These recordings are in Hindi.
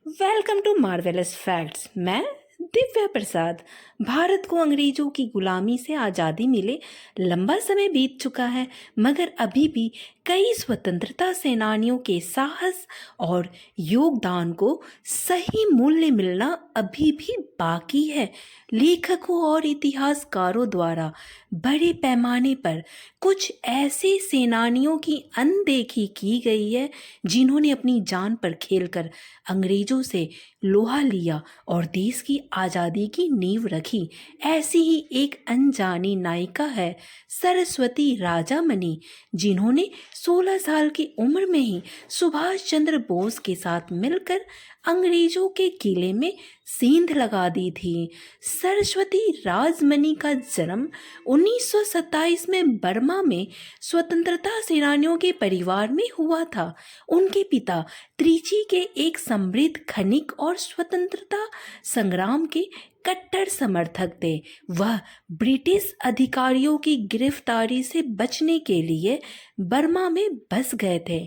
Welcome to marvellous facts. मैं दिव्या प्रसाद। भारत को अंग्रेजों की गुलामी से आज़ादी मिले लंबा समय बीत चुका है, मगर अभी भी कई स्वतंत्रता सेनानियों के साहस और योगदान को सही मूल्य मिलना अभी भी बाकी है। लेखकों और इतिहासकारों द्वारा बड़े पैमाने पर कुछ ऐसे सेनानियों की अनदेखी की गई है जिन्होंने अपनी जान पर खेलकर अंग्रेजों से लोहा लिया और देश की आज़ादी की नींव रखी। ऐसी ही एक अनजानी नायिका है सरस्वती राजामणि, जिन्होंने 16 साल की उम्र में ही सुभाष चंद्र बोस के साथ मिलकर अंग्रेजों के किले में सेंध लगा दी थी। सरस्वती राजमणि का जन्म 1927 में बर्मा में स्वतंत्रता सेनानियों के परिवार में हुआ था। उनके पिता त्रिची के एक समृद्ध खनिक और स्वतंत्रता संग्राम के कट्टर समर्थक थे। वह ब्रिटिश अधिकारियों की गिरफ्तारी से बचने के लिए बर्मा में बस गए थे।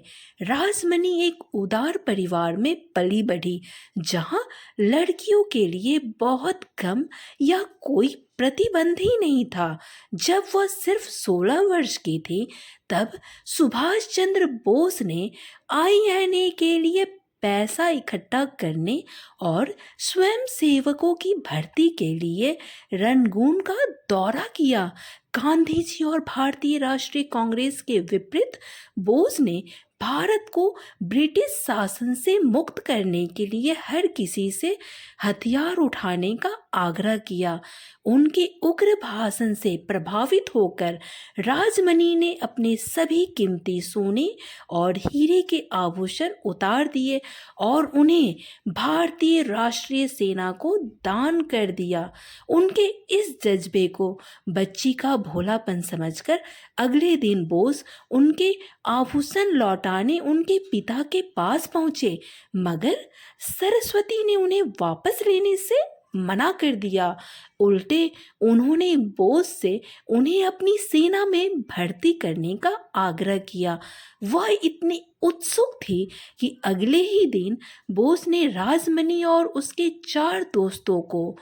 राजमणि एक उदार परिवार में पली बढ़ी, जहां लड़कियों के लिए बहुत कम या कोई प्रतिबंध ही नहीं था। जब वह सिर्फ 16 वर्ष की थी, तब सुभाष चंद्र बोस ने आईएनए के लिए पैसा इकट्ठा करने और स्वयं सेवकों की भर्ती के लिए रंगून का दौरा किया। गांधी जी और भारतीय राष्ट्रीय कांग्रेस के विपरीत बोस ने भारत को ब्रिटिश शासन से मुक्त करने के लिए हर किसी से हथियार उठाने का आग्रह किया। उनके उग्र भाषण से प्रभावित होकर राजमणि ने अपने सभी कीमती सोने और हीरे के आभूषण उतार दिए और उन्हें भारतीय राष्ट्रीय सेना को दान कर दिया। उनके इस जज्बे को बच्ची का भोलापन समझकर अगले दिन बोस उनके आभूषण लौटाने उनके पिता के पास पहुंचे, मगर सरस्वती ने उन्हें वापस लेने से मना कर दिया। उल्टे उन्होंने बोस से उन्हें अपनी सेना में भर्ती करने का आग्रह किया। वह इतनी उत्सुक थी कि अगले ही दिन बोस ने राजमणि और उसके 4 दोस्तों को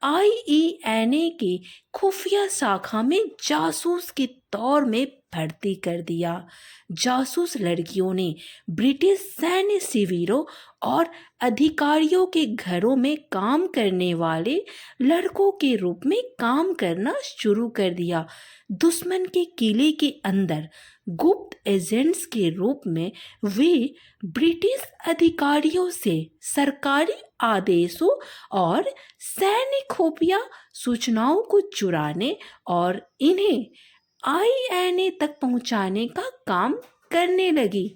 आईएनए के खुफिया शाखा में जासूस के तौर में भर्ती कर दिया। जासूस लड़कियों ने ब्रिटिश सैन्य शिविरों और अधिकारियों के घरों में काम करने वाले लड़कों के रूप में काम करना शुरू कर दिया। दुश्मन के किले के अंदर गुप्त एजेंट्स के रूप में वे ब्रिटिश अधिकारियों से सरकारी आदेशों और सैन्य खुफिया सूचनाओं को चुराने और इन्हें आईएनए तक पहुंचाने का काम करने लगी।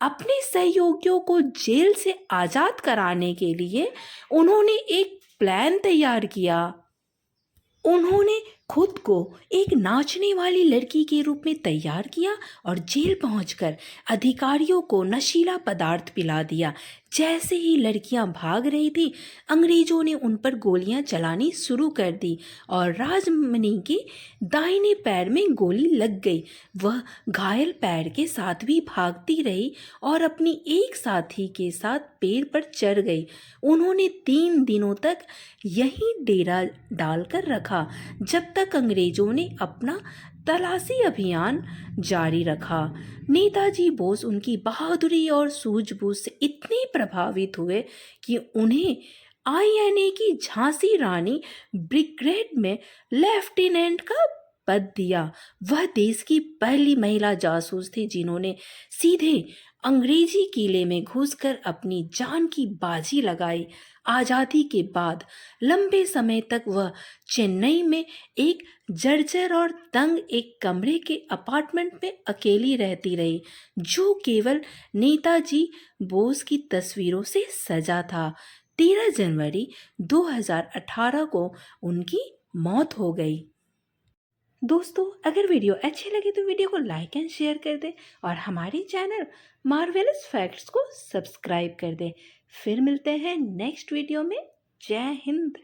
अपने सहयोगियों को जेल से आज़ाद कराने के लिए उन्होंने एक प्लान तैयार किया। उन्होंने खुद को एक नाचने वाली लड़की के रूप में तैयार किया और जेल पहुंचकर अधिकारियों को नशीला पदार्थ पिला दिया। जैसे ही लड़कियां भाग रही थी, अंग्रेजों ने उन पर गोलियां चलानी शुरू कर दी और राजमणि के दाहिने पैर में गोली लग गई। वह घायल पैर के साथ भी भागती रही और अपनी एक साथी के साथ पेड़ पर चढ़ गई। उन्होंने 3 दिनों तक यहीं डेरा डालकर रखा, जब तक अंग्रेजों ने अपना तलाशी अभियान जारी रखा। नेताजी बोस उनकी बहादुरी और सूझबूझ से इतने प्रभावित हुए कि उन्हें आईएनए की झांसी रानी ब्रिगेड में लेफ्टिनेंट का पद दिया। वह देश की पहली महिला जासूस थी जिन्होंने सीधे अंग्रेजी किले में घुसकर अपनी जान की बाजी लगाई। आज़ादी के बाद लंबे समय तक वह चेन्नई में एक जर्जर और तंग एक कमरे के अपार्टमेंट में अकेली रहती रही, जो केवल नेताजी बोस की तस्वीरों से सजा था। 13 जनवरी 2018 को उनकी मौत हो गई। दोस्तों, अगर वीडियो अच्छे लगे तो वीडियो को लाइक एंड शेयर कर दें और हमारे चैनल मार्वेलस फैक्ट्स को सब्सक्राइब कर दें। फिर मिलते हैं नेक्स्ट वीडियो में। जय हिंद।